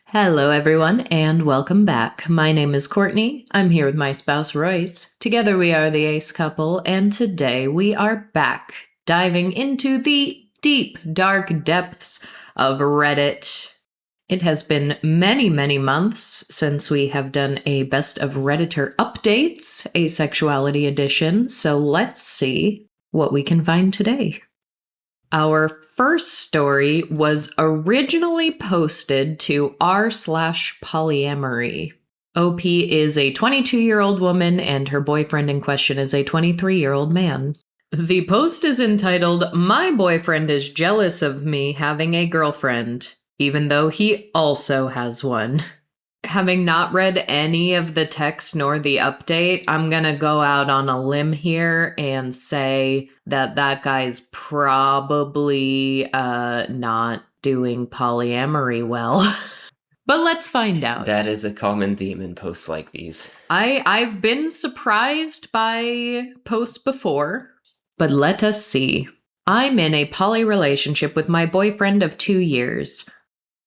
Hello, everyone, and welcome back. My name is Courtney. I'm here with my spouse, Royce. Together, we are the Ace couple, and today we are back, diving into the deep, dark depths of Reddit. It has been many, many months since we have done a Best of Redditor Updates, Asexuality edition, so let's see what we can find today. Our first story was originally posted to r/polyamory. OP is a 22-year-old woman and her boyfriend in question is a 23-year-old man. The post is entitled, "My boyfriend is jealous of me having a girlfriend, even though he also has one." Having not read any of the text nor the update, I'm gonna go out on a limb here and say that guy's probably not doing polyamory well. But let's find out. That is a common theme in posts like these. I've been surprised by posts before, but let us see. I'm in a poly relationship with my boyfriend of 2 years.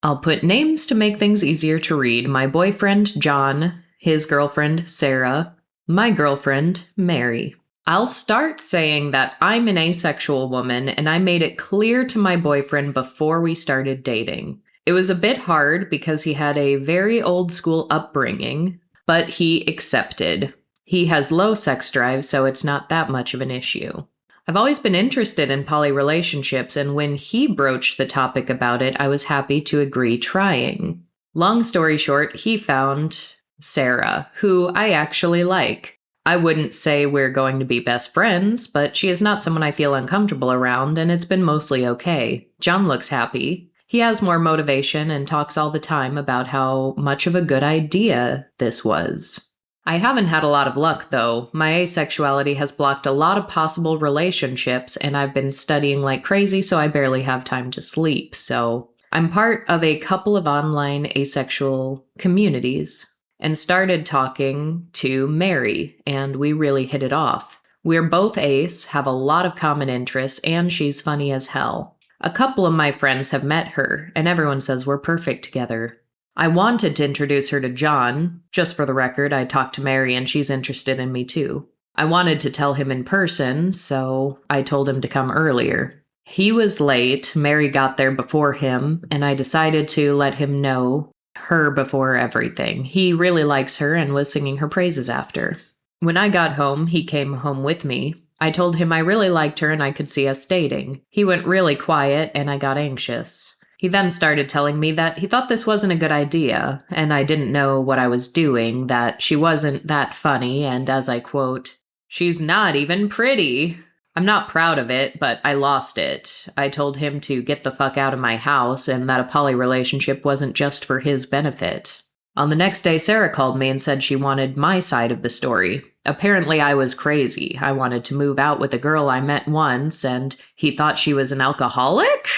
I'll put names to make things easier to read. My boyfriend, John, his girlfriend, Sarah, my girlfriend, Mary. I'll start saying that I'm an asexual woman, and I made it clear to my boyfriend before we started dating. It was a bit hard because he had a very old school upbringing, but he accepted. He has low sex drive, so it's not that much of an issue. I've always been interested in poly relationships, and when he broached the topic about it, I was happy to agree trying. Long story short, he found Sarah, who I actually like. I wouldn't say we're going to be best friends, but she is not someone I feel uncomfortable around, and it's been mostly okay. John looks happy. He has more motivation and talks all the time about how much of a good idea this was. I haven't had a lot of luck, though. My asexuality has blocked a lot of possible relationships, and I've been studying like crazy, so I barely have time to sleep. So I'm part of a couple of online asexual communities and started talking to Mary, and we really hit it off. We're both ace, have a lot of common interests, and she's funny as hell. A couple of my friends have met her, and everyone says we're perfect together. I wanted to introduce her to John. Just for the record, I talked to Mary and she's interested in me too. I wanted to tell him in person, so I told him to come earlier. He was late, Mary got there before him, and I decided to let him know her before everything. He really likes her and was singing her praises after. When I got home, he came home with me. I told him I really liked her and I could see us dating. He went really quiet and I got anxious. He then started telling me that he thought this wasn't a good idea, and I didn't know what I was doing, that she wasn't that funny, and as I quote, "She's not even pretty." I'm not proud of it, but I lost it. I told him to get the fuck out of my house, and that a poly relationship wasn't just for his benefit. On the next day, Sarah called me and said she wanted my side of the story. Apparently, I was crazy. I wanted to move out with a girl I met once, and he thought she was an alcoholic?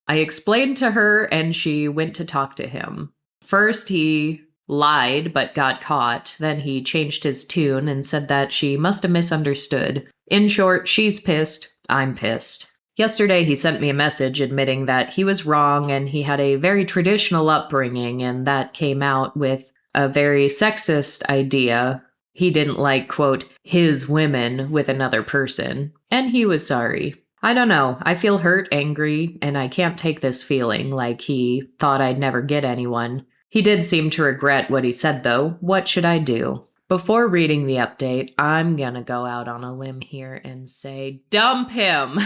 I explained to her and she went to talk to him. First, he lied but got caught. Then he changed his tune and said that she must have misunderstood. In short, she's pissed. I'm pissed. Yesterday, he sent me a message admitting that he was wrong and he had a very traditional upbringing, and that came out with a very sexist idea. He didn't like, quote, his women with another person, and he was sorry. I don't know. I feel hurt, angry, and I can't take this feeling like he thought I'd never get anyone. He did seem to regret what he said, though. What should I do? Before reading the update, I'm gonna go out on a limb here and say, dump him!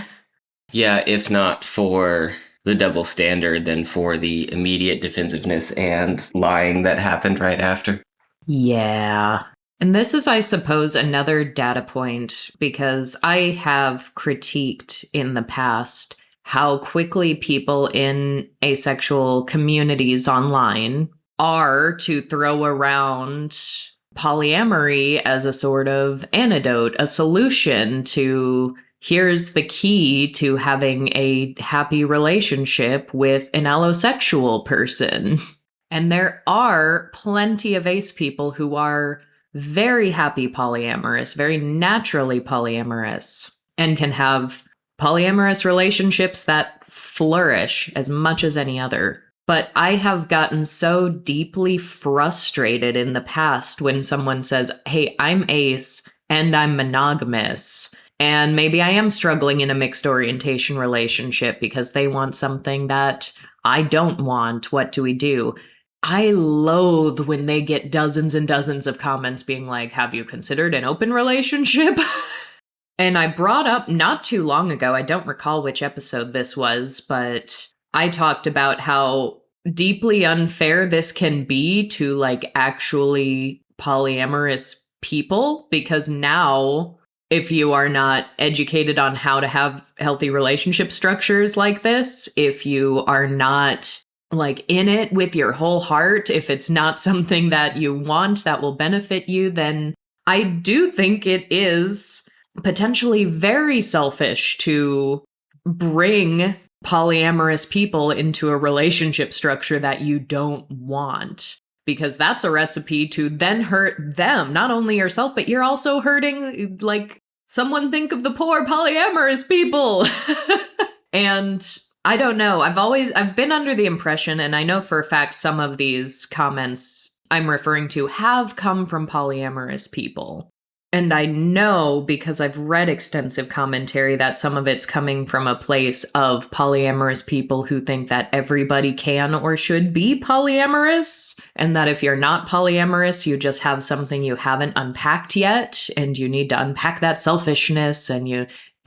Yeah, if not for the double standard, then for the immediate defensiveness and lying that happened right after. Yeah. And this is, I suppose, another data point, because I have critiqued in the past how quickly people in asexual communities online are to throw around polyamory as a sort of antidote, a solution to here's the key to having a happy relationship with an allosexual person. And there are plenty of ace people who are very happy polyamorous, very naturally polyamorous, and can have polyamorous relationships that flourish as much as any other. But I have gotten so deeply frustrated in the past when someone says, hey, I'm ace and I'm monogamous. And maybe I am struggling in a mixed orientation relationship because they want something that I don't want. What do we do? I loathe when they get dozens and dozens of comments being like, have you considered an open relationship? And I brought up not too long ago, I don't recall which episode this was, but I talked about how deeply unfair this can be to like actually polyamorous people, because now if you are not educated on how to have healthy relationship structures like this, if you are not like in it with your whole heart, if it's not something that you want that will benefit you, then I do think it is potentially very selfish to bring polyamorous people into a relationship structure that you don't want, because that's a recipe to then hurt them, not only yourself, but you're also hurting, like, someone think of the poor polyamorous people. And I don't know, I've been under the impression, and I know for a fact some of these comments I'm referring to have come from polyamorous people. And I know, because I've read extensive commentary, that some of it's coming from a place of polyamorous people who think that everybody can or should be polyamorous, and that if you're not polyamorous, you just have something you haven't unpacked yet, and you need to unpack that selfishness,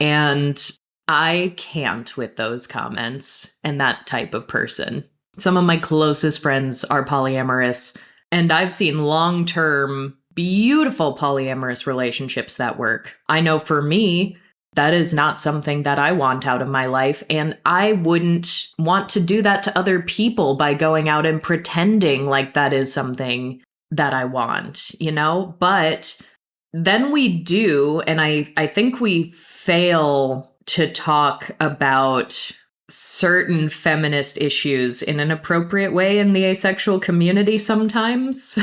and I can't with those comments and that type of person. Some of my closest friends are polyamorous, and I've seen long-term beautiful polyamorous relationships that work. I know for me, that is not something that I want out of my life, and I wouldn't want to do that to other people by going out and pretending like that is something that I want, you know? But then we do, and I think we fail to talk about certain feminist issues in an appropriate way in the asexual community sometimes.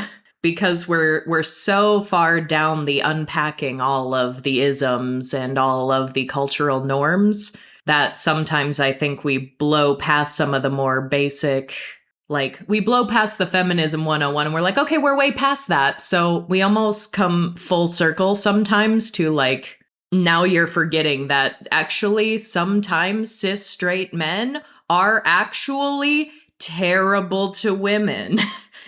Because we're so far down the unpacking all of the isms and all of the cultural norms that sometimes I think we blow past some of the more basic, like, we blow past the feminism 101 and we're like, okay, we're way past that. So we almost come full circle sometimes to like, now you're forgetting that actually sometimes cis straight men are actually terrible to women.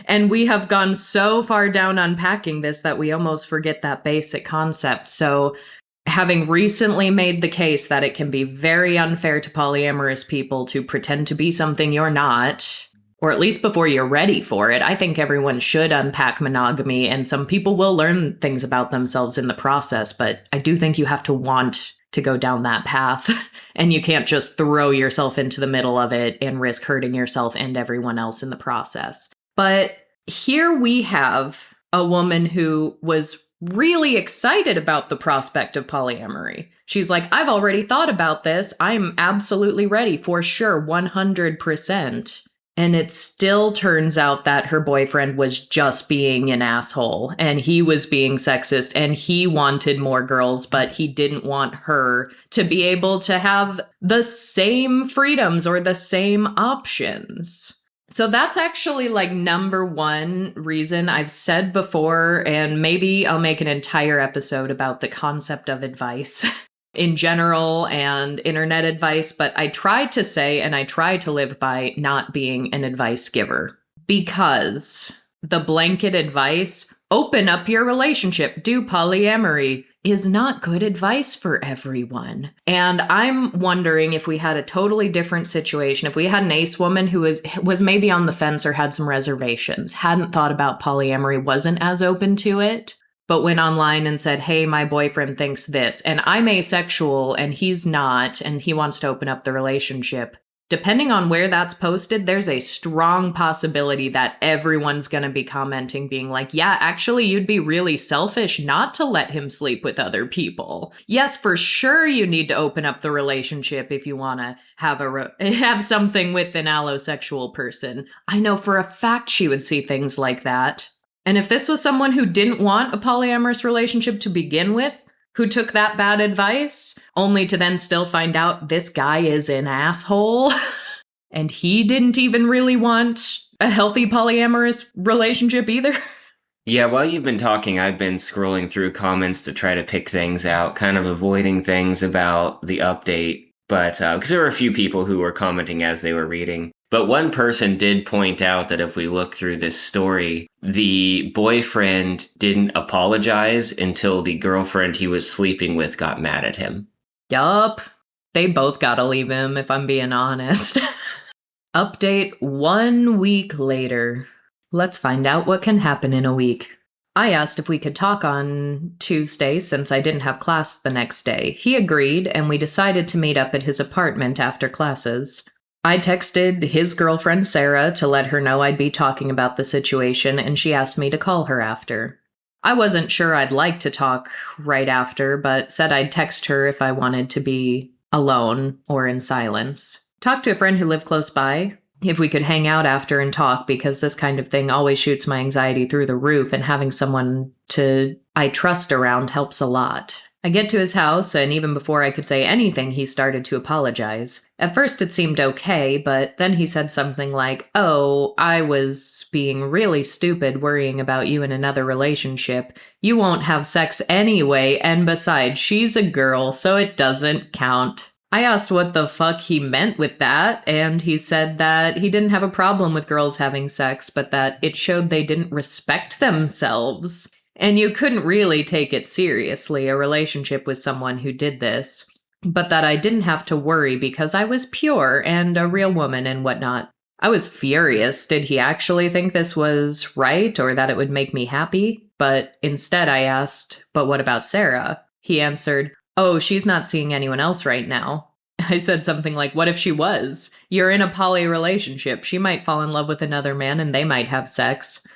And we have gone so far down unpacking this that we almost forget that basic concept. So having recently made the case that it can be very unfair to polyamorous people to pretend to be something you're not, or at least before you're ready for it, I think everyone should unpack monogamy, and some people will learn things about themselves in the process, but I do think you have to want to go down that path, and you can't just throw yourself into the middle of it and risk hurting yourself and everyone else in the process. But here we have a woman who was really excited about the prospect of polyamory. She's like, I've already thought about this. I'm absolutely ready for sure, 100%. And it still turns out that her boyfriend was just being an asshole, and he was being sexist, and he wanted more girls, but he didn't want her to be able to have the same freedoms or the same options. So that's actually like number one reason. I've said before, and maybe I'll make an entire episode about the concept of advice in general and internet advice, but I try to say, and I try to live by, not being an advice giver, because the blanket advice, open up your relationship, do polyamory, is not good advice for everyone. And I'm wondering if we had a totally different situation, if we had an ace woman who was maybe on the fence or had some reservations, hadn't thought about polyamory, wasn't as open to it, but went online and said, hey, my boyfriend thinks this, and I'm asexual and he's not, and he wants to open up the relationship. Depending on where that's posted, there's a strong possibility that everyone's going to be commenting, being like, yeah, actually, you'd be really selfish not to let him sleep with other people. Yes, for sure, you need to open up the relationship if you want to have something with an allosexual person. I know for a fact she would see things like that. And if this was someone who didn't want a polyamorous relationship to begin with, who took that bad advice, only to then still find out this guy is an asshole, And he didn't even really want a healthy polyamorous relationship either. Yeah, while you've been talking, I've been scrolling through comments to try to pick things out, kind of avoiding things about the update. But because there were a few people who were commenting as they were reading. But one person did point out that if we look through this story, the boyfriend didn't apologize until the girlfriend he was sleeping with got mad at him. Yup. They both gotta leave him, if I'm being honest. Update 1 week later. Let's find out what can happen in a week. I asked if we could talk on Tuesday since I didn't have class the next day. He agreed, and we decided to meet up at his apartment after classes. I texted his girlfriend Sarah to let her know I'd be talking about the situation, and she asked me to call her after. I wasn't sure I'd like to talk right after, but said I'd text her if I wanted to be alone or in silence. Talked to a friend who lived close by if we could hang out after and talk, because this kind of thing always shoots my anxiety through the roof, and having someone I trust around helps a lot. I get to his house, and even before I could say anything, he started to apologize. At first it seemed okay, but then he said something like, "Oh, I was being really stupid worrying about you in another relationship. You won't have sex anyway, and besides, she's a girl, so it doesn't count." I asked what the fuck he meant with that, and he said that he didn't have a problem with girls having sex, but that it showed they didn't respect themselves. And you couldn't really take it seriously, a relationship with someone who did this. But that I didn't have to worry because I was pure and a real woman and whatnot. I was furious. Did he actually think this was right or that it would make me happy? But instead I asked, "But what about Sarah?" He answered, "Oh, she's not seeing anyone else right now." I said something like, "What if she was? You're in a poly relationship. She might fall in love with another man and they might have sex."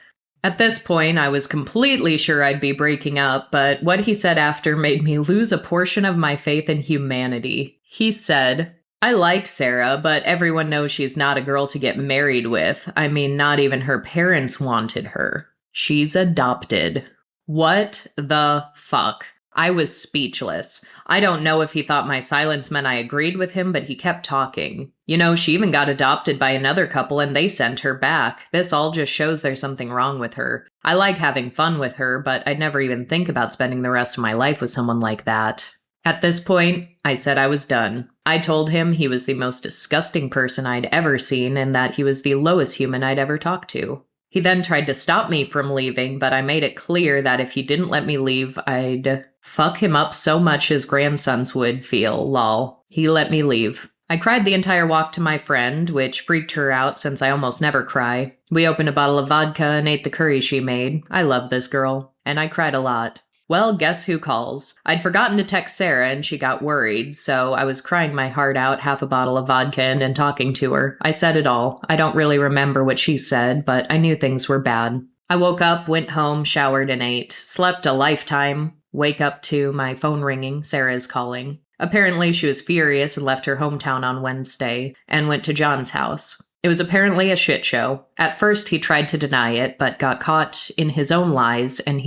At this point, I was completely sure I'd be breaking up, but what he said after made me lose a portion of my faith in humanity. He said, "I like Sarah, but everyone knows she's not a girl to get married with. I mean, not even her parents wanted her. She's adopted." What the fuck? I was speechless. I don't know if he thought my silence meant I agreed with him, but he kept talking. You know, she even got adopted by another couple and they sent her back. This all just shows there's something wrong with her. I like having fun with her, but I'd never even think about spending the rest of my life with someone like that. At this point, I said I was done. I told him he was the most disgusting person I'd ever seen and that he was the lowest human I'd ever talked to. He then tried to stop me from leaving, but I made it clear that if he didn't let me leave, I'd fuck him up so much his grandsons would feel, lol. He let me leave. I cried the entire walk to my friend, which freaked her out since I almost never cry. We opened a bottle of vodka and ate the curry she made. I love this girl, and I cried a lot. Well, guess who calls? I'd forgotten to text Sarah and she got worried, so I was crying my heart out, half a bottle of vodka and talking to her. I said it all. I don't really remember what she said, but I knew things were bad. I woke up, went home, showered, and ate. Slept a lifetime. Wake up to my phone ringing. Sarah is calling. Apparently she was furious and left her hometown on Wednesday and went to John's house. It was apparently a shit show. At first he tried to deny it, but got caught in his own lies and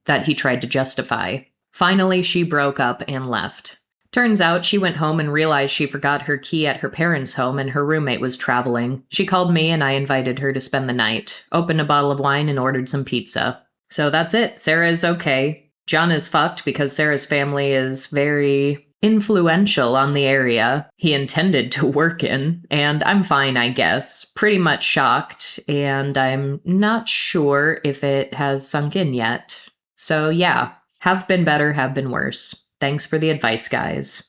that he tried to justify. Finally, she broke up and left. Turns out she went home and realized she forgot her key at her parents' home and her roommate was traveling. She called me and I invited her to spend the night. Opened a bottle of wine and ordered some pizza. So that's it. Sarah is okay. John is fucked because Sarah's family is very influential on the area he intended to work in, and I'm fine, I guess. Pretty much shocked, and I'm not sure if it has sunk in yet. So yeah, have been better, have been worse. Thanks for the advice, guys.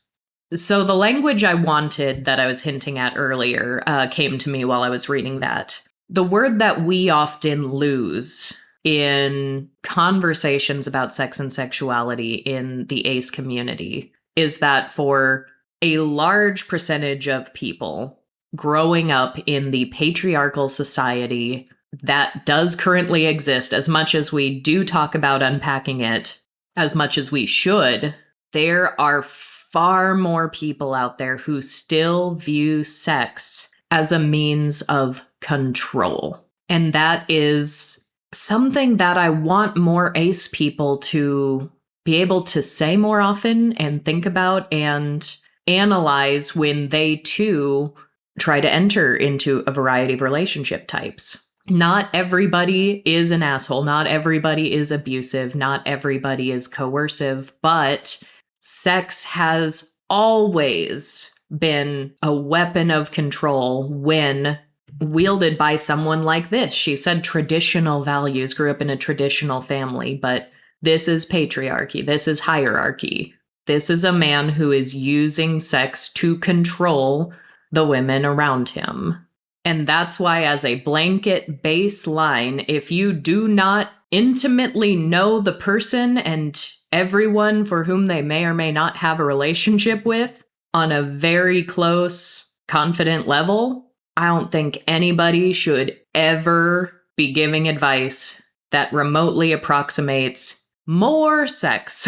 So the language I wanted that I was hinting at earlier came to me while I was reading that. The word that we often lose in conversations about sex and sexuality in the ace community is that for a large percentage of people growing up in the patriarchal society that does currently exist, as much as we do talk about unpacking it, as much as we should, there are far more people out there who still view sex as a means of control. And that is something that I want more ace people to be able to say more often and think about and analyze when they too try to enter into a variety of relationship types. Not everybody is an asshole. Not everybody is abusive. Not everybody is coercive. But sex has always been a weapon of control when wielded by someone like this. She said traditional values, grew up in a traditional family, but this is patriarchy. This is hierarchy. This is a man who is using sex to control the women around him. And that's why, as a blanket baseline, if you do not intimately know the person and everyone for whom they may or may not have a relationship with on a very close, confident level, I don't think anybody should ever be giving advice that remotely approximates more sex.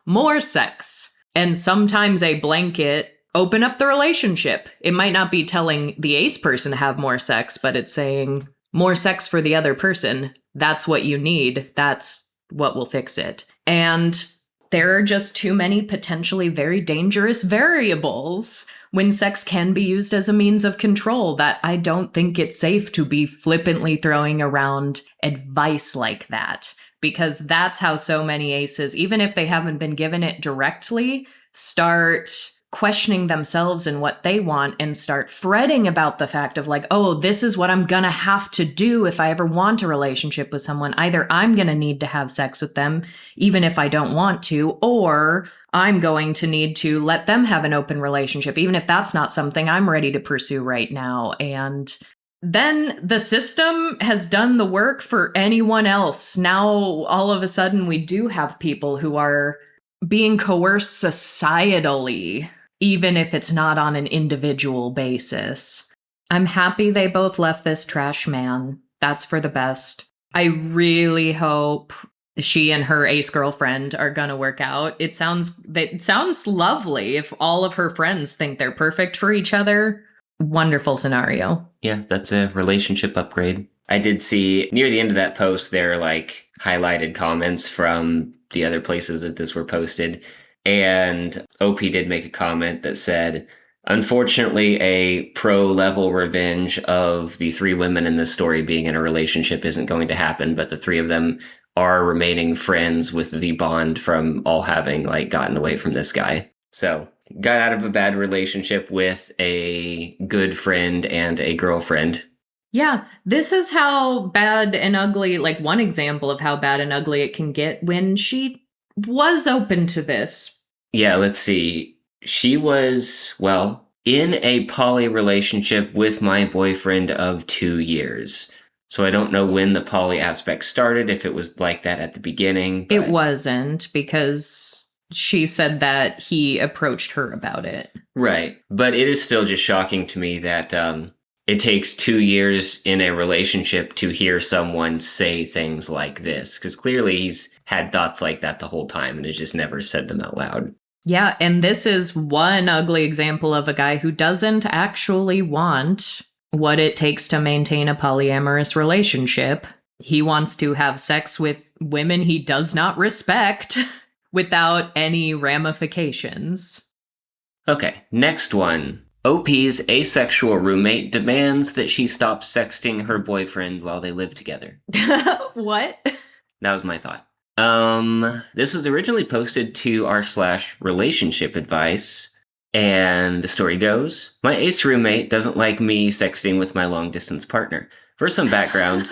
More sex. And sometimes a blanket, open up the relationship. It might not be telling the ace person to have more sex, but it's saying more sex for the other person. That's what you need. That's what will fix it. And there are just too many potentially very dangerous variables when sex can be used as a means of control that I don't think it's safe to be flippantly throwing around advice like that. Because that's how so many aces, even if they haven't been given it directly, start questioning themselves and what they want and start fretting about the fact of like, oh, this is what I'm gonna have to do if I ever want a relationship with someone. Either I'm gonna need to have sex with them, even if I don't want to, or I'm going to need to let them have an open relationship, even if that's not something I'm ready to pursue right now. And then the system has done the work for anyone else. Now, all of a sudden, we do have people who are being coerced societally, even if it's not on an individual basis. I'm happy they both left this trash man. That's for the best. I really hope she and her ace girlfriend are gonna work out. It sounds lovely if all of her friends think they're perfect for each other. Wonderful scenario. Yeah, that's a relationship upgrade. I did see near the end of that post, there are like highlighted comments from the other places that this were posted. And OP did make a comment that said, unfortunately, a pro-level revenge of the three women in this story being in a relationship isn't going to happen, but the three of them are remaining friends with the bond from all having like gotten away from this guy. So got out of a bad relationship with a good friend and a girlfriend. Yeah, this is how bad and ugly, like one example of how bad and ugly it can get when she was open to this. Yeah, let's see. She was, well, in a poly relationship with my boyfriend of 2 years. So I don't know when the poly aspect started, if it was like that at the beginning. It wasn't, because she said that he approached her about it. Right. But it is still just shocking to me that it takes 2 years in a relationship to hear someone say things like this. Because clearly he's had thoughts like that the whole time and has just never said them out loud. Yeah, and this is one ugly example of a guy who doesn't actually want what it takes to maintain a polyamorous relationship. He wants to have sex with women he does not respect without any ramifications. Okay, next one. OP's asexual roommate demands that she stop sexting her boyfriend while they live together. What? That was my thought. This was originally posted to r/relationship advice, and the story goes, my ace roommate doesn't like me sexting with my long distance partner. For some background,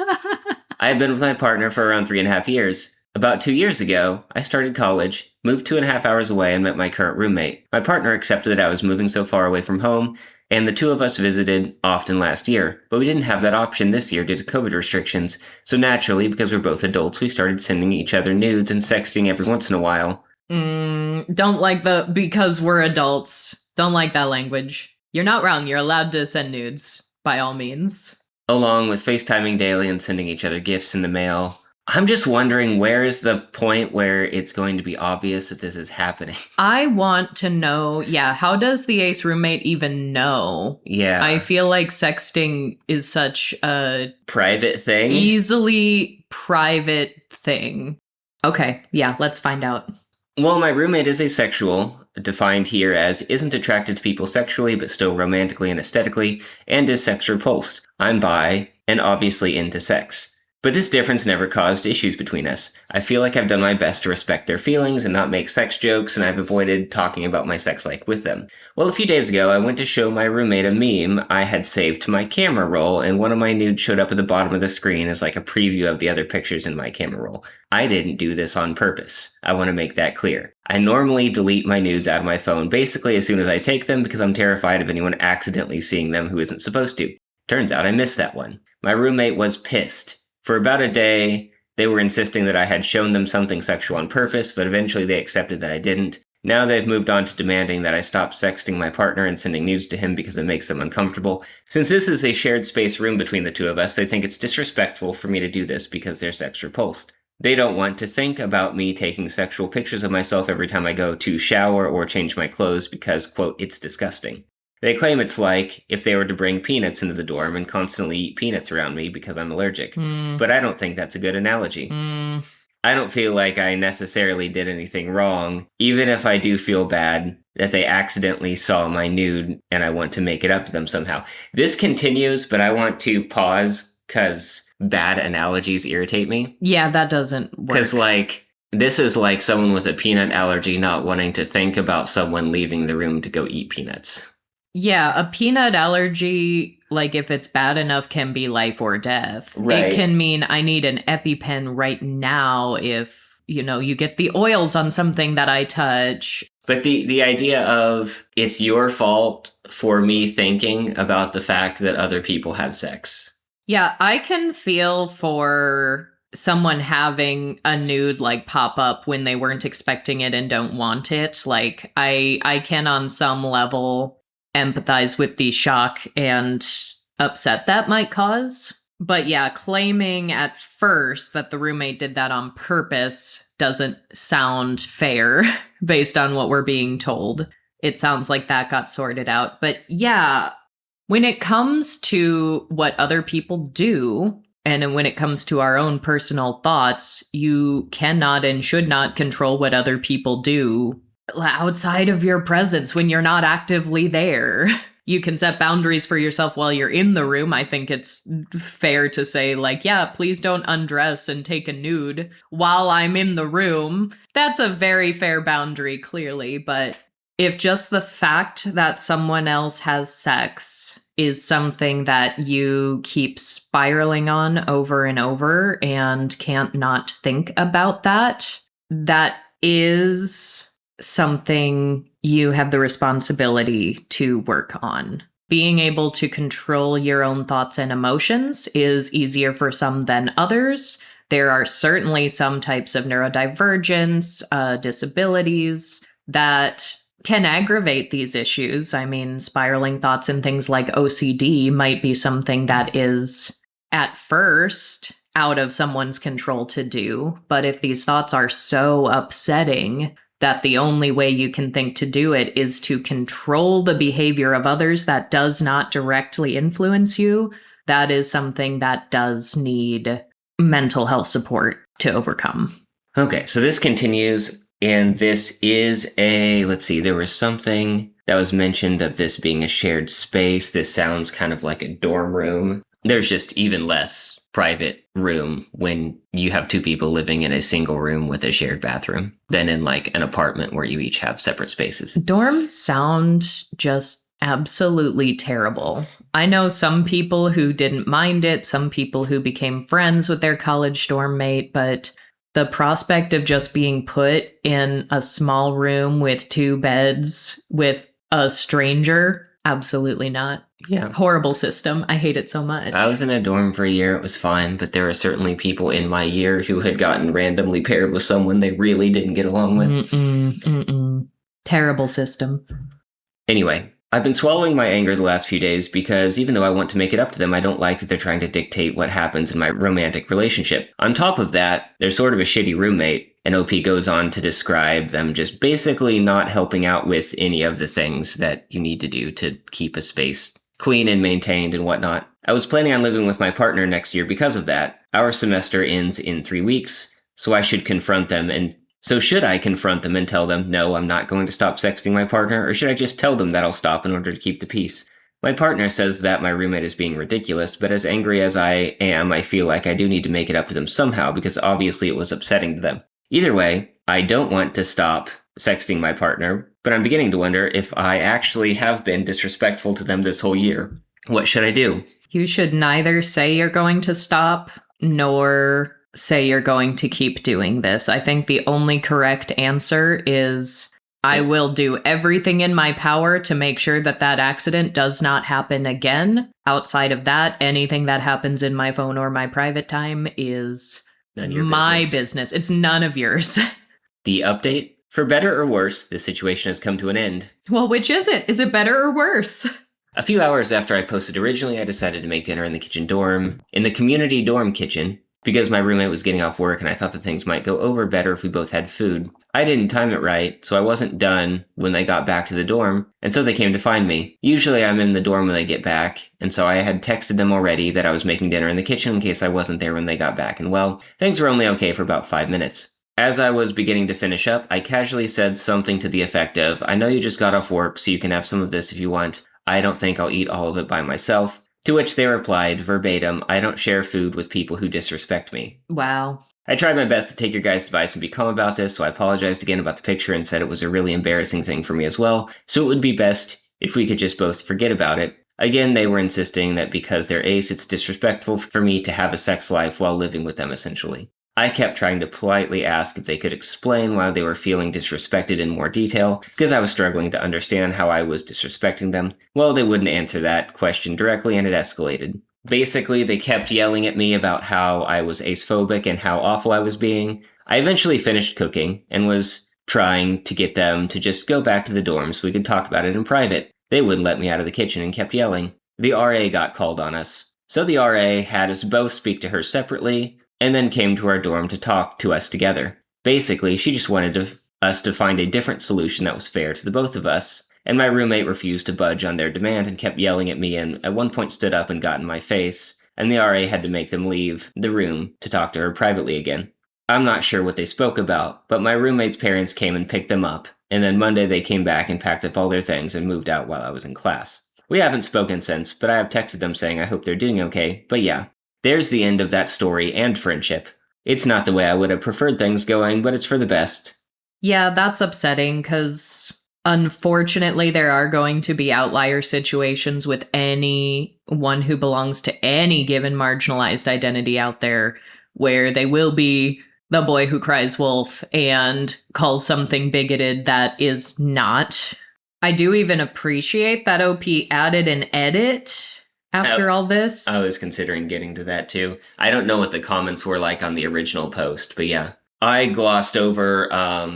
I have been with my partner for around 3.5 years. About 2 years ago, I started college, moved 2.5 hours away, and met my current roommate. My partner accepted that I was moving so far away from home, and the two of us visited often last year, but we didn't have that option this year due to COVID restrictions. So naturally, because we're both adults, we started sending each other nudes and sexting every once in a while. Don't like the because we're adults. Don't like that language. You're not wrong. You're allowed to send nudes, by all means. Along with FaceTiming daily and sending each other gifts in the mail. I'm just wondering, where is the point where it's going to be obvious that this is happening? I want to know, how does the ace roommate even know? Yeah. I feel like sexting is such a private thing. Easily private thing. Okay, let's find out. Well, my roommate is asexual, defined here as isn't attracted to people sexually but still romantically and aesthetically, and is sex repulsed. I'm bi and obviously into sex. But this difference never caused issues between us. I feel like I've done my best to respect their feelings and not make sex jokes, and I've avoided talking about my sex life with them. Well, a few days ago, I went to show my roommate a meme I had saved to my camera roll, and one of my nudes showed up at the bottom of the screen as like a preview of the other pictures in my camera roll. I didn't do this on purpose. I want to make that clear. I normally delete my nudes out of my phone basically as soon as I take them because I'm terrified of anyone accidentally seeing them who isn't supposed to. Turns out I missed that one. My roommate was pissed. For about a day, they were insisting that I had shown them something sexual on purpose, but eventually they accepted that I didn't. Now they've moved on to demanding that I stop sexting my partner and sending nudes to him because it makes them uncomfortable. Since this is a shared space room between the two of us, they think it's disrespectful for me to do this because they're sex repulsed. They don't want to think about me taking sexual pictures of myself every time I go to shower or change my clothes because, quote, it's disgusting. They claim it's like if they were to bring peanuts into the dorm and constantly eat peanuts around me because I'm allergic. But I don't think that's a good analogy. I don't feel like I necessarily did anything wrong, even if I do feel bad that they accidentally saw my nude and I want to make it up to them somehow. This continues, but I want to pause because bad analogies irritate me. Yeah, that doesn't work. Because, this is like someone with a peanut allergy not wanting to think about someone leaving the room to go eat peanuts. Yeah, a peanut allergy, if it's bad enough, can be life or death. Right. It can mean I need an EpiPen right now if, you get the oils on something that I touch. But the idea of it's your fault for me thinking about the fact that other people have sex. Yeah, I can feel for someone having a nude pop up when they weren't expecting it and don't want it. I can on some level empathize with the shock and upset that might cause. But yeah, claiming at first that the roommate did that on purpose doesn't sound fair based on what we're being told. It sounds like that got sorted out. But yeah, when it comes to what other people do, and when it comes to our own personal thoughts, you cannot and should not control what other people do outside of your presence when you're not actively there. You can set boundaries for yourself while you're in the room. I think it's fair to say, yeah, please don't undress and take a nude while I'm in the room. That's a very fair boundary, clearly. But if just the fact that someone else has sex is something that you keep spiraling on over and over and can't not think about that is something you have the responsibility to work on. Being able to control your own thoughts and emotions is easier for some than others. There are certainly some types of neurodivergence, disabilities that can aggravate these issues. I mean, spiraling thoughts and things like OCD might be something that is, at first, out of someone's control to do. But if these thoughts are so upsetting that the only way you can think to do it is to control the behavior of others that does not directly influence you, that is something that does need mental health support to overcome. Okay, so this continues, and this is there was something that was mentioned of this being a shared space. This sounds kind of like a dorm room. There's just even less private room when you have two people living in a single room with a shared bathroom than in an apartment where you each have separate spaces. Dorms sound just absolutely terrible. I know some people who didn't mind it, some people who became friends with their college dorm mate, but the prospect of just being put in a small room with two beds with a stranger, absolutely not. Yeah. Horrible system. I hate it so much. I was in a dorm for a year. It was fine, but there were certainly people in my year who had gotten randomly paired with someone they really didn't get along with. Terrible system. Anyway, I've been swallowing my anger the last few days because even though I want to make it up to them, I don't like that they're trying to dictate what happens in my romantic relationship. On top of that, they're sort of a shitty roommate, and OP goes on to describe them just basically not helping out with any of the things that you need to do to keep a space clean and maintained and whatnot. I was planning on living with my partner next year because of that. Our semester ends in 3 weeks, so I should confront them and So should I confront them and tell them, no, I'm not going to stop sexting my partner, or should I just tell them that I'll stop in order to keep the peace? My partner says that my roommate is being ridiculous, but as angry as I am, I feel like I do need to make it up to them somehow, because obviously it was upsetting to them. Either way, I don't want to stop sexting my partner, but I'm beginning to wonder if I actually have been disrespectful to them this whole year. What should I do? You should neither say you're going to stop, nor say you're going to keep doing this. I think the only correct answer is I will do everything in my power to make sure that that accident does not happen again. Outside of that, anything that happens in my phone or my private time is my business. It's none of yours. The update? For better or worse, the situation has come to an end. Well, which is it? Is it better or worse? A few hours after I posted originally, I decided to make dinner in the kitchen dorm, in the community dorm kitchen, because my roommate was getting off work and I thought that things might go over better if we both had food. I didn't time it right, so I wasn't done when they got back to the dorm, and so they came to find me. Usually I'm in the dorm when they get back, and so I had texted them already that I was making dinner in the kitchen in case I wasn't there when they got back, and well, things were only okay for about 5 minutes. As I was beginning to finish up, I casually said something to the effect of, I know you just got off work, so you can have some of this if you want. I don't think I'll eat all of it by myself. To which they replied, verbatim, I don't share food with people who disrespect me. Wow. I tried my best to take your guys' advice and be calm about this, so I apologized again about the picture and said it was a really embarrassing thing for me as well, so it would be best if we could just both forget about it. Again, they were insisting that because they're ace, it's disrespectful for me to have a sex life while living with them, essentially. I kept trying to politely ask if they could explain why they were feeling disrespected in more detail, because I was struggling to understand how I was disrespecting them. Well, they wouldn't answer that question directly, and it escalated. Basically, they kept yelling at me about how I was acephobic and how awful I was being. I eventually finished cooking, and was trying to get them to just go back to the dorm so we could talk about it in private. They wouldn't let me out of the kitchen and kept yelling. The RA got called on us. So the RA had us both speak to her separately, and then came to our dorm to talk to us together. Basically, she just wanted us to find a different solution that was fair to the both of us, and my roommate refused to budge on their demand and kept yelling at me and at one point stood up and got in my face, and the RA had to make them leave the room to talk to her privately again. I'm not sure what they spoke about, but my roommate's parents came and picked them up, and then Monday they came back and packed up all their things and moved out while I was in class. We haven't spoken since, but I have texted them saying I hope they're doing okay, but yeah. There's the end of that story and friendship. It's not the way I would have preferred things going, but it's for the best. Yeah, that's upsetting, because unfortunately there are going to be outlier situations with anyone who belongs to any given marginalized identity out there, where they will be the boy who cries wolf and calls something bigoted that is not. I do even appreciate that OP added an edit after all this. I was considering getting to that too. I don't know what the comments were like on the original post, but yeah. I glossed over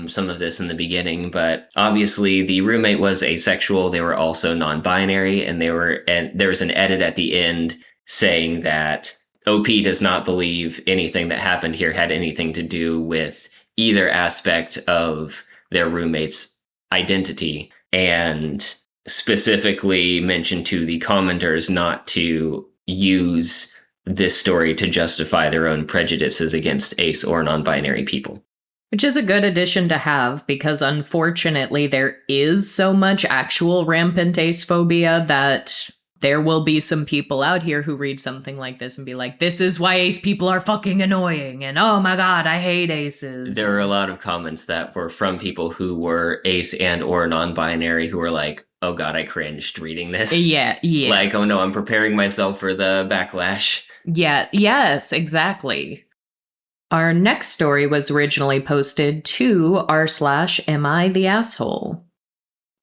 some of this in the beginning, but obviously the roommate was asexual. They were also non-binary, and there was an edit at the end saying that OP does not believe anything that happened here had anything to do with either aspect of their roommate's identity, and specifically mentioned to the commenters not to use this story to justify their own prejudices against ace or non-binary people. Which is a good addition to have, because unfortunately there is so much actual rampant ace phobia that there will be some people out here who read something like this and be like, this is why ace people are fucking annoying, and oh my god, I hate aces. There were a lot of comments that were from people who were ace and or non-binary who were like, oh god, I cringed reading this. Yeah, yes. Like, oh no, I'm preparing myself for the backlash. Yeah, yes, exactly. Our next story was originally posted to r/am I the asshole?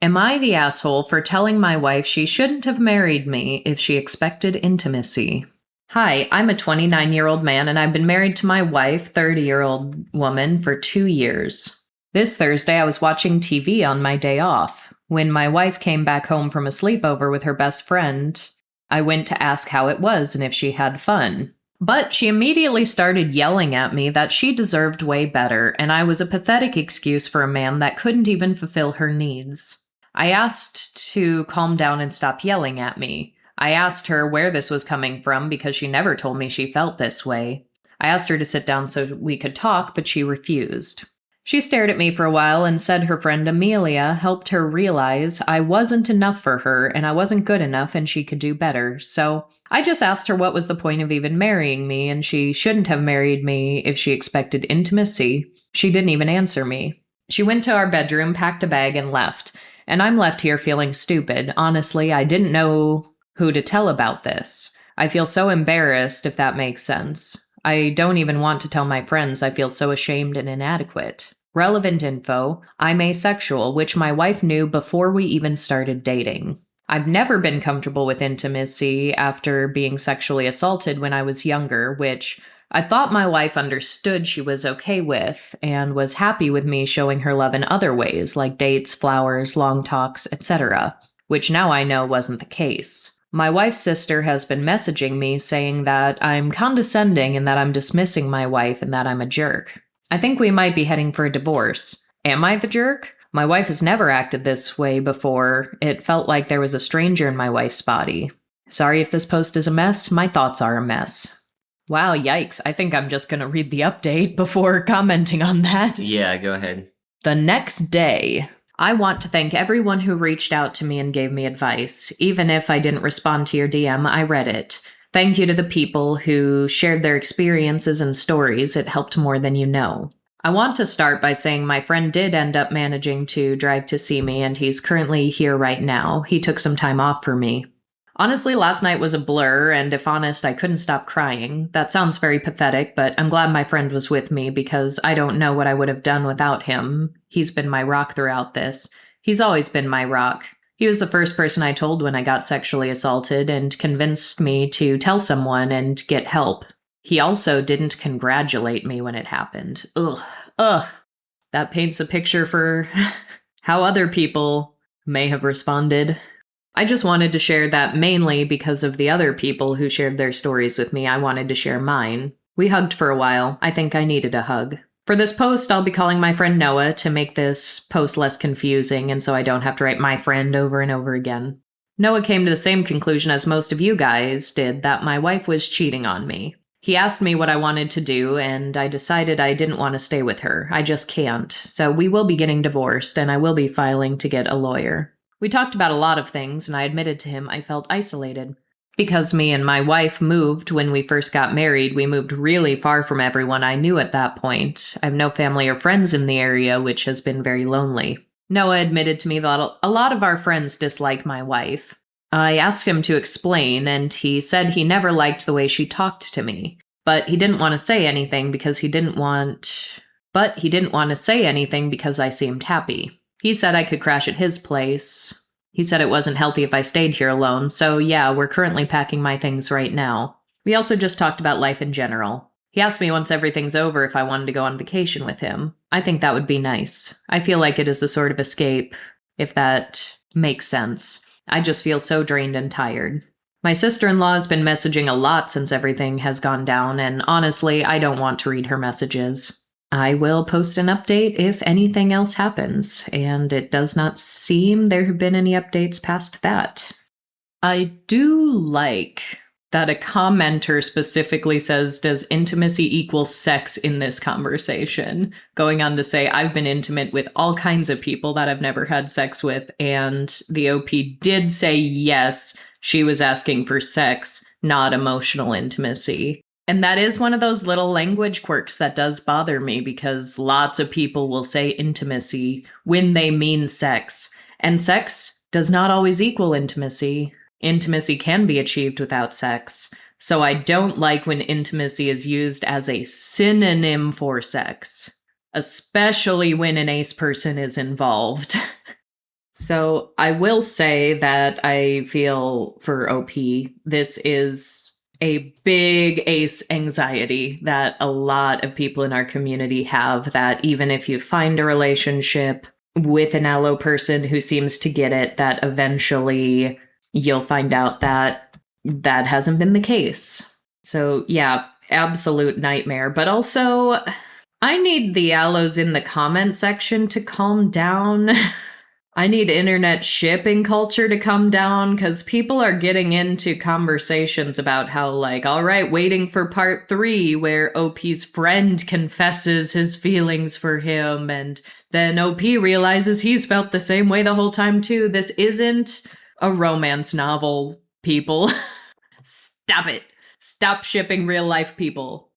Am I the asshole for telling my wife she shouldn't have married me if she expected intimacy? Hi, I'm a 29-year-old man and I've been married to my wife, 30-year-old woman, for 2 years. This Thursday I was watching TV on my day off. When my wife came back home from a sleepover with her best friend, I went to ask how it was and if she had fun. But she immediately started yelling at me that she deserved way better, and I was a pathetic excuse for a man that couldn't even fulfill her needs. I asked to calm down and stop yelling at me. I asked her where this was coming from because she never told me she felt this way. I asked her to sit down so we could talk, but she refused. She stared at me for a while and said her friend Amelia helped her realize I wasn't enough for her and I wasn't good enough and she could do better. So I just asked her what was the point of even marrying me, and she shouldn't have married me if she expected intimacy. She didn't even answer me. She went to our bedroom, packed a bag, and left. And I'm left here feeling stupid. Honestly, I didn't know who to tell about this. I feel so embarrassed, if that makes sense. I don't even want to tell my friends. I feel so ashamed and inadequate. Relevant info: I'm asexual, which my wife knew before we even started dating. I've never been comfortable with intimacy after being sexually assaulted when I was younger, which I thought my wife understood she was okay with and was happy with me showing her love in other ways, like dates, flowers, long talks, etc., which now I know wasn't the case. My wife's sister has been messaging me saying that I'm condescending and that I'm dismissing my wife and that I'm a jerk. I think we might be heading for a divorce. Am I the jerk? My wife has never acted this way before. It felt like there was a stranger in my wife's body. Sorry if this post is a mess. My thoughts are a mess. Wow, yikes. I think I'm just going to read the update before commenting on that. Yeah, go ahead. The next day, I want to thank everyone who reached out to me and gave me advice. Even if I didn't respond to your DM, I read it. Thank you to the people who shared their experiences and stories. It helped more than you know. I want to start by saying my friend did end up managing to drive to see me, and he's currently here right now. He took some time off for me. Honestly, last night was a blur, and if honest, I couldn't stop crying. That sounds very pathetic, but I'm glad my friend was with me because I don't know what I would have done without him. He's been my rock throughout this. He's always been my rock. He was the first person I told when I got sexually assaulted and convinced me to tell someone and get help. He also didn't congratulate me when it happened. Ugh. That paints a picture for how other people may have responded. I just wanted to share that mainly because of the other people who shared their stories with me. I wanted to share mine. We hugged for a while. I think I needed a hug. For this post, I'll be calling my friend Noah to make this post less confusing and so I don't have to write my friend over and over again. Noah came to the same conclusion as most of you guys did, that my wife was cheating on me. He asked me what I wanted to do, and I decided I didn't want to stay with her. I just can't. So we will be getting divorced, and I will be filing to get a lawyer. We talked about a lot of things, and I admitted to him I felt isolated. Because me and my wife moved when we first got married, we moved really far from everyone I knew at that point. I have no family or friends in the area, which has been very lonely. Noah admitted to me that a lot of our friends dislike my wife. I asked him to explain, and he said he never liked the way she talked to me. But he didn't want to say anything because I seemed happy. He said I could crash at his place. He said it wasn't healthy if I stayed here alone, so yeah, we're currently packing my things right now. We also just talked about life in general. He asked me once everything's over if I wanted to go on vacation with him. I think that would be nice. I feel like it is a sort of escape, if that makes sense. I just feel so drained and tired. My sister-in-law has been messaging a lot since everything has gone down, and honestly, I don't want to read her messages. I will post an update if anything else happens, and it does not seem there have been any updates past that. I do like that a commenter specifically says, does intimacy equal sex in this conversation? Going on to say, I've been intimate with all kinds of people that I've never had sex with, and the OP did say yes, she was asking for sex, not emotional intimacy. And that is one of those little language quirks that does bother me because lots of people will say intimacy when they mean sex. And sex does not always equal intimacy. Intimacy can be achieved without sex. So I don't like when intimacy is used as a synonym for sex, especially when an ace person is involved. So I will say that I feel for OP, this is a big ace anxiety that a lot of people in our community have, that even if you find a relationship with an allo person who seems to get it, that eventually you'll find out that that hasn't been the case. So yeah, absolute nightmare. But also, I need the allos in the comment section to calm down. I need internet shipping culture to come down because people are getting into conversations about how, like, all right, waiting for part 3 where OP's friend confesses his feelings for him, and then OP realizes he's felt the same way the whole time too. This isn't a romance novel, people. Stop it. Stop shipping real life people.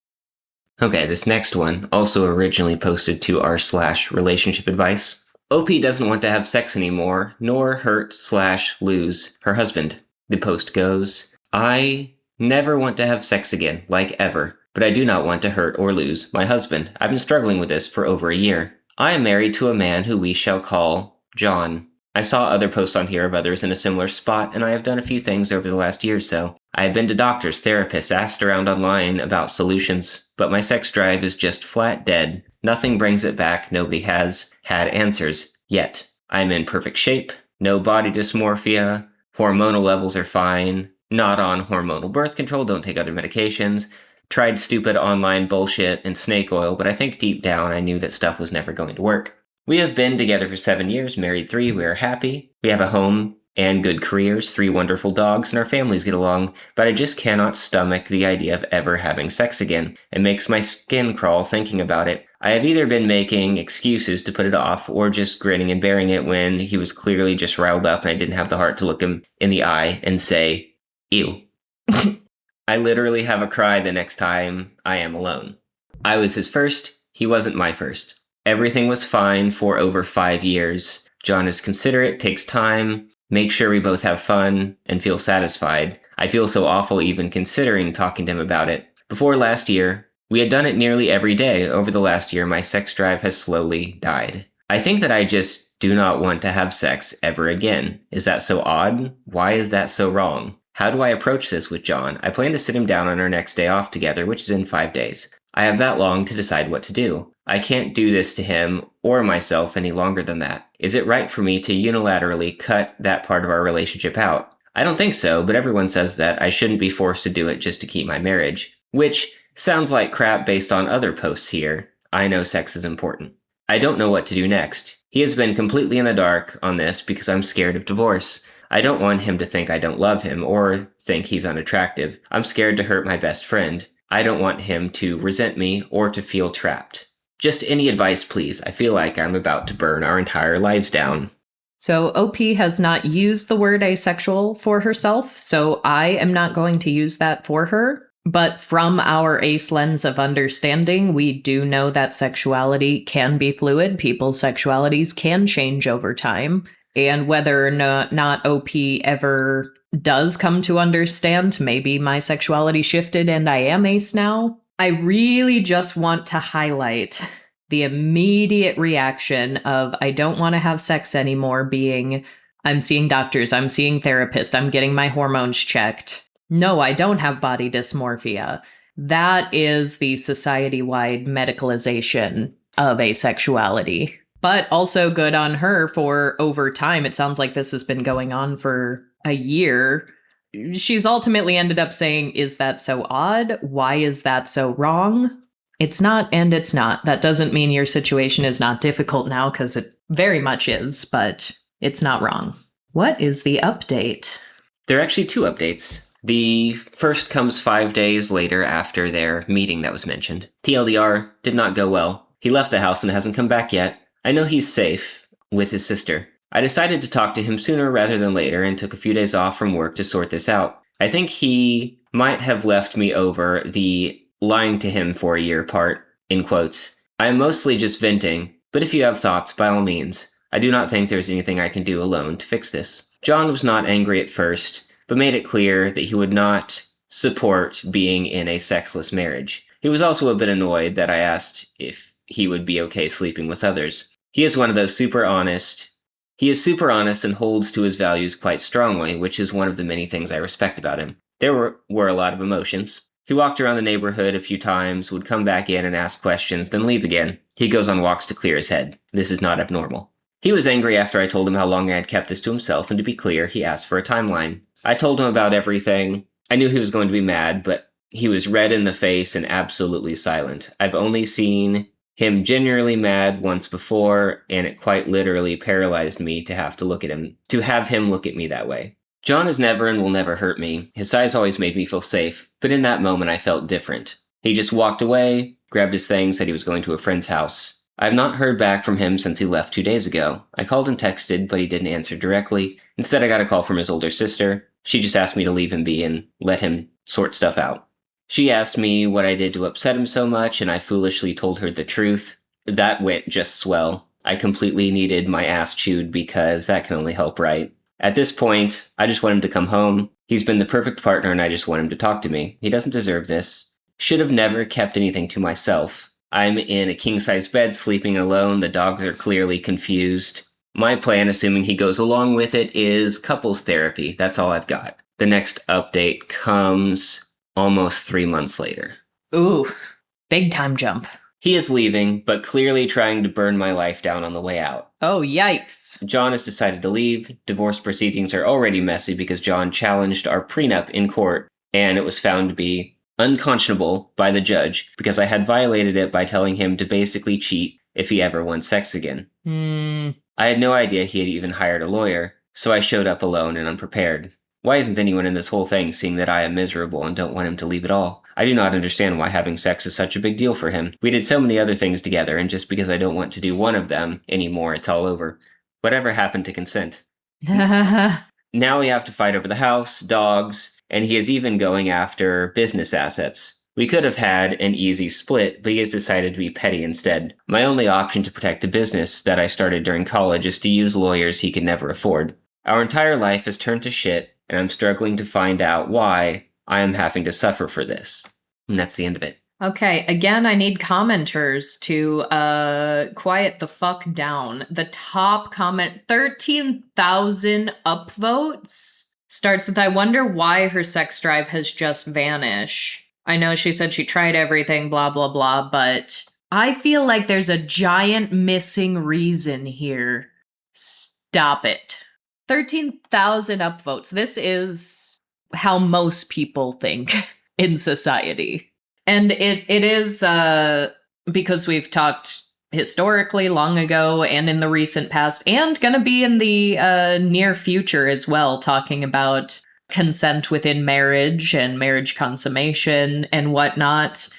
Okay, this next one, also originally posted to r/relationship advice. OP doesn't want to have sex anymore, nor hurt/lose her husband. The post goes, I never want to have sex again, like ever, but I do not want to hurt or lose my husband. I've been struggling with this for over a year. I am married to a man who we shall call John. I saw other posts on here of others in a similar spot, and I have done a few things over the last year or so. I have been to doctors, therapists, asked around online about solutions, but my sex drive is just flat dead. Nothing brings it back. Nobody has had answers yet. I'm in perfect shape. No body dysmorphia. Hormonal levels are fine. Not on hormonal birth control. Don't take other medications. Tried stupid online bullshit and snake oil, but I think deep down I knew that stuff was never going to work. We have been together for 7 years, married 3, we are happy. We have a home and good careers, 3 wonderful dogs, and our families get along, but I just cannot stomach the idea of ever having sex again. It makes my skin crawl thinking about it. I have either been making excuses to put it off, or just grinning and bearing it when he was clearly just riled up and I didn't have the heart to look him in the eye and say, ew. I literally have a cry the next time I am alone. I was his first, he wasn't my first. Everything was fine for over 5 years. John is considerate, takes time, makes sure we both have fun, and feel satisfied. I feel so awful even considering talking to him about it. Before last year, we had done it nearly every day. Over the last year, my sex drive has slowly died. I think that I just do not want to have sex ever again. Is that so odd? Why is that so wrong? How do I approach this with John? I plan to sit him down on our next day off together, which is in 5 days. I have that long to decide what to do. I can't do this to him or myself any longer than that. Is it right for me to unilaterally cut that part of our relationship out? I don't think so, but everyone says that I shouldn't be forced to do it just to keep my marriage. Which sounds like crap based on other posts here. I know sex is important. I don't know what to do next. He has been completely in the dark on this because I'm scared of divorce. I don't want him to think I don't love him or think he's unattractive. I'm scared to hurt my best friend. I don't want him to resent me or to feel trapped. Just any advice, please. I feel like I'm about to burn our entire lives down. So OP has not used the word asexual for herself, so I am not going to use that for her. But from our ace lens of understanding, we do know that sexuality can be fluid. People's sexualities can change over time. And whether or not OP ever does come to understand, maybe my sexuality shifted and I am ace now, I really just want to highlight the immediate reaction of I don't want to have sex anymore being I'm seeing doctors, I'm seeing therapists, I'm getting my hormones checked. No, I don't have body dysmorphia. That is the society-wide medicalization of asexuality. But also good on her for over time. It sounds like this has been going on for a year. She's ultimately ended up saying, is that so odd? Why is that so wrong? It's not, and it's not. That doesn't mean your situation is not difficult now, because it very much is, but it's not wrong. What is the update? There are actually 2 updates. The first comes 5 days later after their meeting that was mentioned. TLDR did not go well. He left the house and hasn't come back yet. I know he's safe with his sister. I decided to talk to him sooner rather than later and took a few days off from work to sort this out. I think he might have left me over the lying to him for a year part, in quotes. I am mostly just venting, but if you have thoughts, by all means. I do not think there's anything I can do alone to fix this. John was not angry at first, but made it clear that he would not support being in a sexless marriage. He was also a bit annoyed that I asked if he would be okay sleeping with others. He is one of those super honest. He is super honest and holds to his values quite strongly, which is one of the many things I respect about him. There were a lot of emotions. He walked around the neighborhood a few times, would come back in and ask questions, then leave again. He goes on walks to clear his head. This is not abnormal. He was angry after I told him how long I had kept this to himself, and to be clear, he asked for a timeline. I told him about everything. I knew he was going to be mad, but he was red in the face and absolutely silent. I've only seen him genuinely mad once before, and it quite literally paralyzed me to have him look at me that way. John has never and will never hurt me. His size always made me feel safe, but in that moment I felt different. He just walked away, grabbed his things, said he was going to a friend's house. I have not heard back from him since he left 2 days ago. I called and texted, but he didn't answer directly. Instead, I got a call from his older sister. She just asked me to leave him be and let him sort stuff out. She asked me what I did to upset him so much, and I foolishly told her the truth. That went just swell. I completely needed my ass chewed because that can only help, right? At this point, I just want him to come home. He's been the perfect partner, and I just want him to talk to me. He doesn't deserve this. Should have never kept anything to myself. I'm in a king-size bed sleeping alone. The dogs are clearly confused. My plan, assuming he goes along with it, is couples therapy. That's all I've got. The next update comes almost 3 months later. Ooh, big time jump. He is leaving, but clearly trying to burn my life down on the way out. Oh, yikes. John has decided to leave. Divorce proceedings are already messy because John challenged our prenup in court, and it was found to be unconscionable by the judge because I had violated it by telling him to basically cheat if he ever wants sex again. I had no idea he had even hired a lawyer, so I showed up alone and unprepared. Why isn't anyone in this whole thing seeing that I am miserable and don't want him to leave at all? I do not understand why having sex is such a big deal for him. We did so many other things together, and just because I don't want to do one of them anymore, it's all over. Whatever happened to consent? Now we have to fight over the house, dogs, and he is even going after business assets. We could have had an easy split, but he has decided to be petty instead. My only option to protect a business that I started during college is to use lawyers he could never afford. Our entire life has turned to shit, and I'm struggling to find out why I am having to suffer for this. And that's the end of it. Okay, again, I need commenters to quiet the fuck down. The top comment, 13,000 upvotes, starts with, I wonder why her sex drive has just vanished. I know she said she tried everything, blah, blah, blah, but I feel like there's a giant missing reason here. Stop it. 13,000 upvotes. This is how most people think in society. And it is because we've talked historically long ago and in the recent past and going to be in the near future as well, talking about consent within marriage and marriage consummation and whatnot.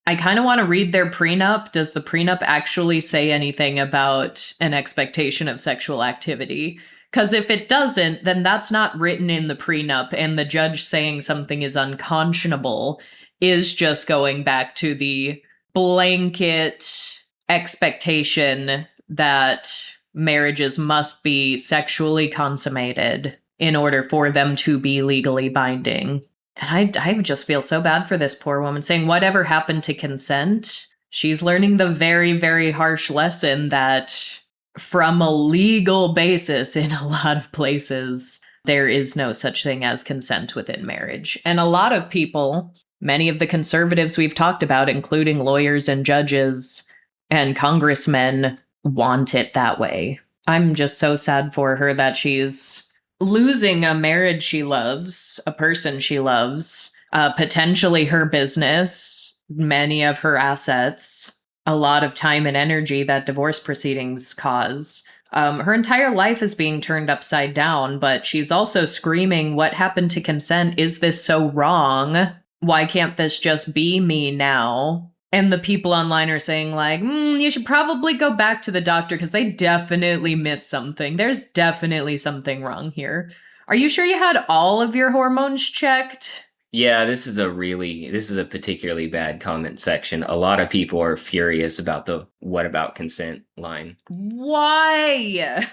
I kind of want to read their prenup. Does the prenup actually say anything about an expectation of sexual activity? Because if it doesn't, then that's not written in the prenup, and the judge saying something is unconscionable is just going back to the blanket expectation that marriages must be sexually consummated in order for them to be legally binding. And I just feel so bad for this poor woman saying, whatever happened to consent? She's learning the very, very harsh lesson that from a legal basis in a lot of places, there is no such thing as consent within marriage. And a lot of people, many of the conservatives we've talked about, including lawyers and judges and congressmen, want it that way. I'm just so sad for her that she's losing a marriage she loves, a person she loves, potentially her business, many of her assets, a lot of time and energy that divorce proceedings cause. Her entire life is being turned upside down, but she's also screaming, what happened to consent? Is this so wrong? Why can't this just be me now? And the people online are saying like, you should probably go back to the doctor because they definitely missed something. There's definitely something wrong here. Are you sure you had all of your hormones checked? Yeah, this is a particularly bad comment section. A lot of people are furious about the what about consent line. Why?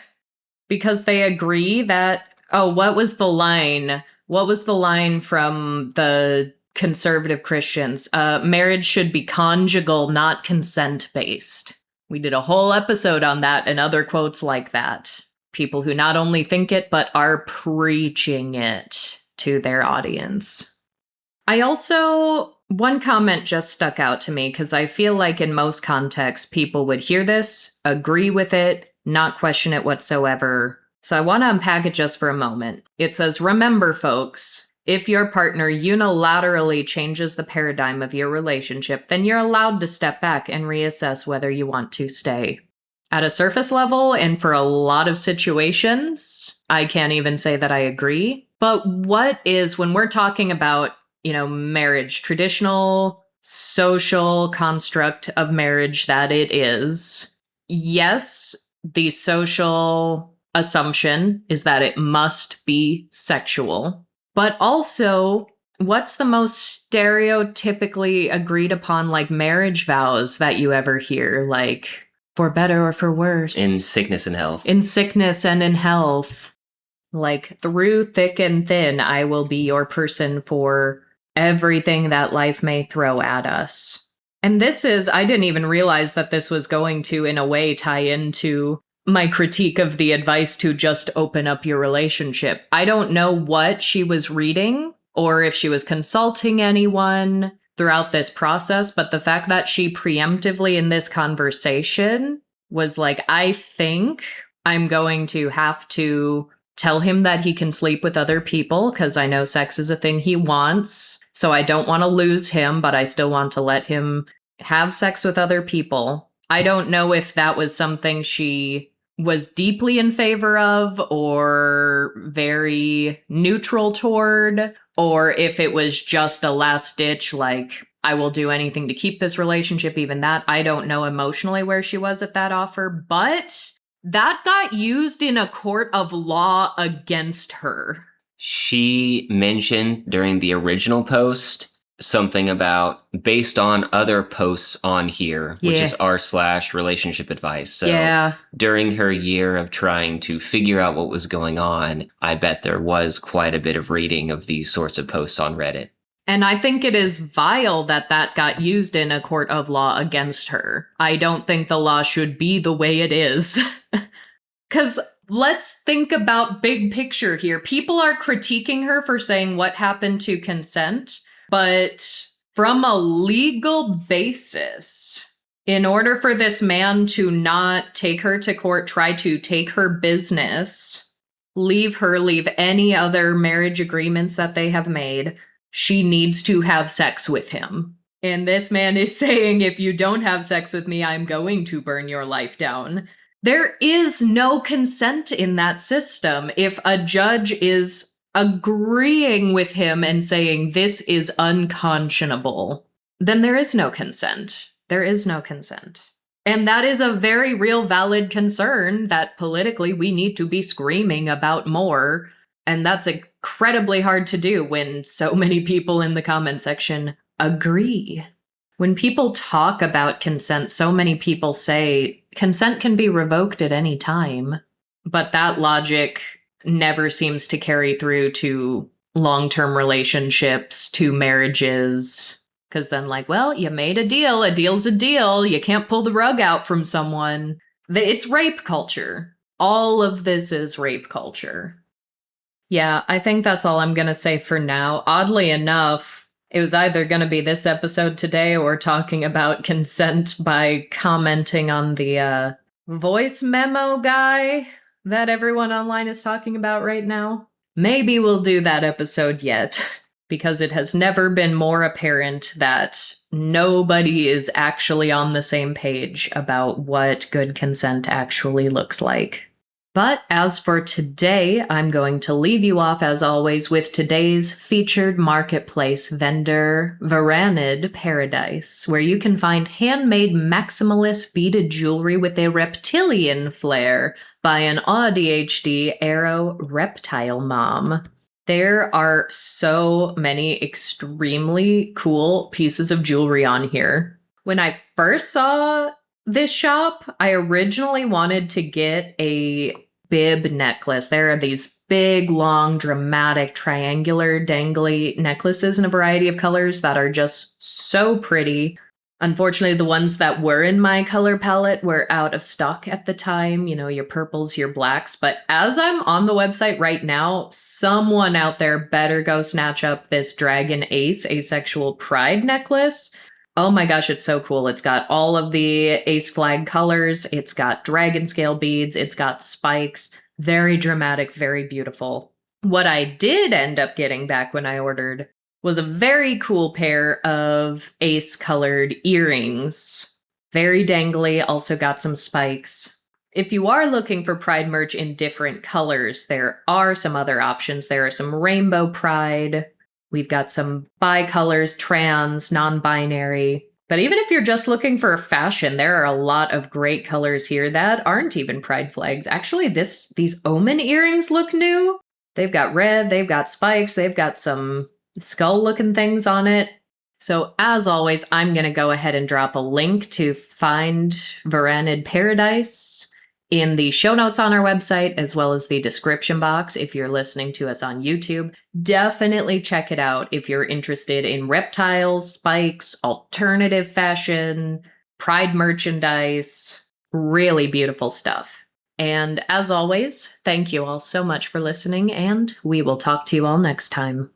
Because they agree that, what was the line? What was the line from the conservative Christians? Marriage should be conjugal, not consent-based. We did a whole episode on that and other quotes like that. People who not only think it, but are preaching it to their audience. One comment just stuck out to me because I feel like in most contexts, people would hear this, agree with it, not question it whatsoever. So I want to unpack it just for a moment. It says, remember, folks, If your partner unilaterally changes the paradigm of your relationship, then you're allowed to step back and reassess whether you want to stay. At a surface level, and for a lot of situations, I can't even say that I agree. But what is, when we're talking about, marriage, traditional social construct of marriage that it is, yes, the social assumption is that it must be sexual. But also, what's the most stereotypically agreed upon, marriage vows that you ever hear? For better or for worse. In sickness and health. In sickness and in health. Through thick and thin, I will be your person for everything that life may throw at us. And I didn't even realize that this was going to, in a way, tie into my critique of the advice to just open up your relationship. I don't know what she was reading or if she was consulting anyone throughout this process, but the fact that she preemptively in this conversation was I think I'm going to have to tell him that he can sleep with other people because I know sex is a thing he wants. So I don't want to lose him, but I still want to let him have sex with other people. I don't know if that was something she was deeply in favor of or very neutral toward, or if it was just a last ditch, I will do anything to keep this relationship, even that. I don't know emotionally where she was at that offer, but that got used in a court of law against her. She mentioned during the original post something about based on other posts on here, which is r/relationship advice. So during her year of trying to figure out what was going on, I bet there was quite a bit of reading of these sorts of posts on Reddit. And I think it is vile that got used in a court of law against her. I don't think the law should be the way it is. Because let's think about big picture here. People are critiquing her for saying what happened to consent. But from a legal basis, in order for this man to not take her to court, try to take her business, leave any other marriage agreements that they have made, she needs to have sex with him. And this man is saying, if you don't have sex with me, I'm going to burn your life down. There is no consent in that system. If a judge is agreeing with him and saying this is unconscionable, then there is no consent. There is no consent. And that is a very real valid concern that politically we need to be screaming about more. And that's incredibly hard to do when so many people in the comment section agree. When people talk about consent, so many people say consent can be revoked at any time. But that logic never seems to carry through to long-term relationships, to marriages. Because then you made a deal. A deal's a deal. You can't pull the rug out from someone. It's rape culture. All of this is rape culture. Yeah, I think that's all I'm going to say for now. Oddly enough, it was either going to be this episode today or talking about consent by commenting on the voice memo guy that everyone online is talking about right now. Maybe we'll do that episode yet, because it has never been more apparent that nobody is actually on the same page about what good consent actually looks like. But as for today, I'm going to leave you off, as always, with today's featured marketplace vendor, Veranid Paradise, where you can find handmade maximalist beaded jewelry with a reptilian flair by an ADHD Arrow Reptile Mom. There are so many extremely cool pieces of jewelry on here. When I first saw this shop, I originally wanted to get a bib necklace. There are these big, long, dramatic, triangular, dangly necklaces in a variety of colors that are just so pretty. Unfortunately, the ones that were in my color palette were out of stock at the time, your purples, your blacks. But as I'm on the website right now, someone out there better go snatch up this Dragon Ace Asexual Pride necklace. Oh my gosh, it's so cool. It's got all of the ace flag colors. It's got dragon scale beads. It's got spikes. Very dramatic, very beautiful. What I did end up getting back when I ordered was a very cool pair of ace-colored earrings. Very dangly, also got some spikes. If you are looking for Pride merch in different colors, there are some other options. There are some rainbow Pride. We've got some bi-colors, trans, non-binary. But even if you're just looking for fashion, there are a lot of great colors here that aren't even Pride flags. Actually, these Omen earrings look new. They've got red, they've got spikes, they've got some skull-looking things on it. So as always, I'm going to go ahead and drop a link to find Varanid Paradise in the show notes on our website, as well as the description box if you're listening to us on YouTube. Definitely check it out if you're interested in reptiles, spikes, alternative fashion, Pride merchandise. Really beautiful stuff. And as always, thank you all so much for listening, and we will talk to you all next time.